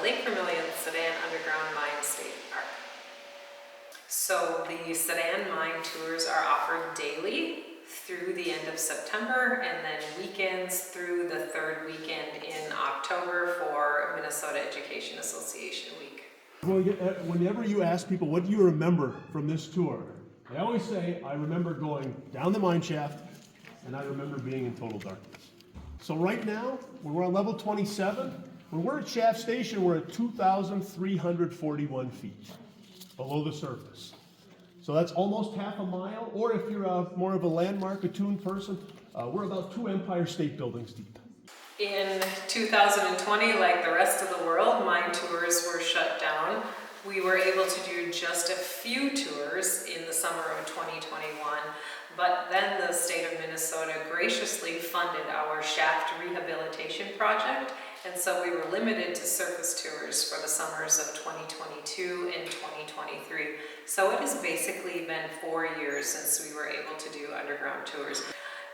Lake Vermilion Soudan Underground Mine State Park. So the Soudan mine tours are offered daily through the end of September, and then weekends through the third weekend in October for Minnesota Education Association Week. Whenever you ask people, what do you remember from this tour? They always say, I remember going down the mine shaft, and I remember being in total darkness. So right now, when we're on level 27, when we're at shaft station, we're at 2,341 feet below the surface. So that's almost half a mile, or if you're more of a landmark attuned person, we're about 2 Empire State Buildings deep. In 2020, like the rest of the world, mine tours were shut down. We were able to do just a few tours in the summer of 2021, but then the state of Minnesota graciously funded our shaft rehabilitation project, and so we were limited to surface tours for the summers of 2022 and 2023. So it has basically been 4 years since we were able to do underground tours.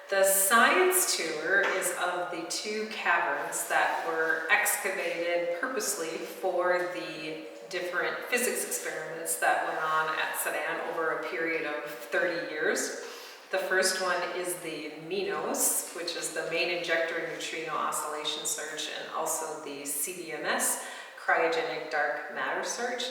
The science tour is of the 2 caverns that were excavated purposely for the different physics experiments that went on at Soudan over a period of 30 years. The first one is the MINOS, which is the main injector neutrino oscillation search, and also the CDMS, cryogenic dark matter search.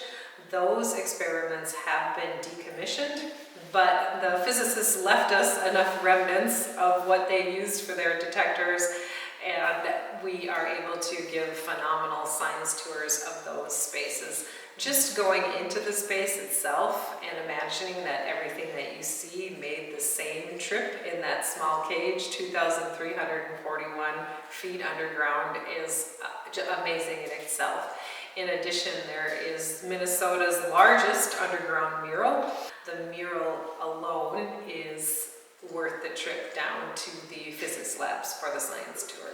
Those experiments have been decommissioned, but the physicists left us enough remnants of what they used for their detectors, and we are able to give phenomenal science tours of those spaces. Just going into the space itself and imagining that everything that you see made the same trip in that small cage, 2,341 feet underground, is amazing in itself. In addition, there is Minnesota's largest underground mural. The mural alone is worth the trip down to the physics labs for the science tour.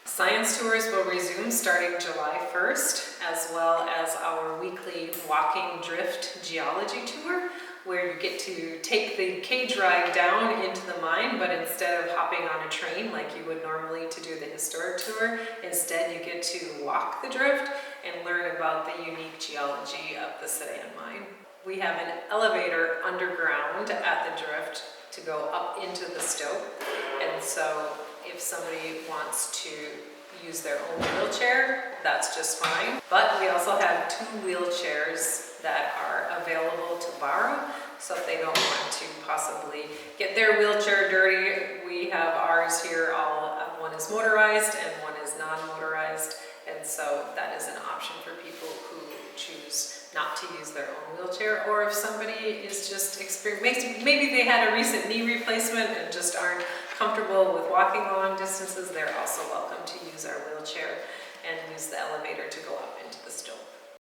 Science tours will resume starting July 1st, as well as our weekly walking drift geology tour, where you get to take the cage ride down into the mine, but instead of hopping on a train like you would normally to do the historic tour, instead you get to walk the drift and learn about the unique geology of the Soudan mine. We have an elevator underground at the drift to go up into the stope, and so if somebody wants to use their own wheelchair, that's just fine. But we also have 2 wheelchairs that are available to borrow, so if they don't want to possibly get their wheelchair dirty, we have ours here. One is motorized and one is non-motorized, and so that is an option for people who choose not to use their own wheelchair, or if somebody is just maybe they had a recent knee replacement and just aren't comfortable with walking long distances, they're also welcome to use our wheelchair and use the elevator to go up into the stope.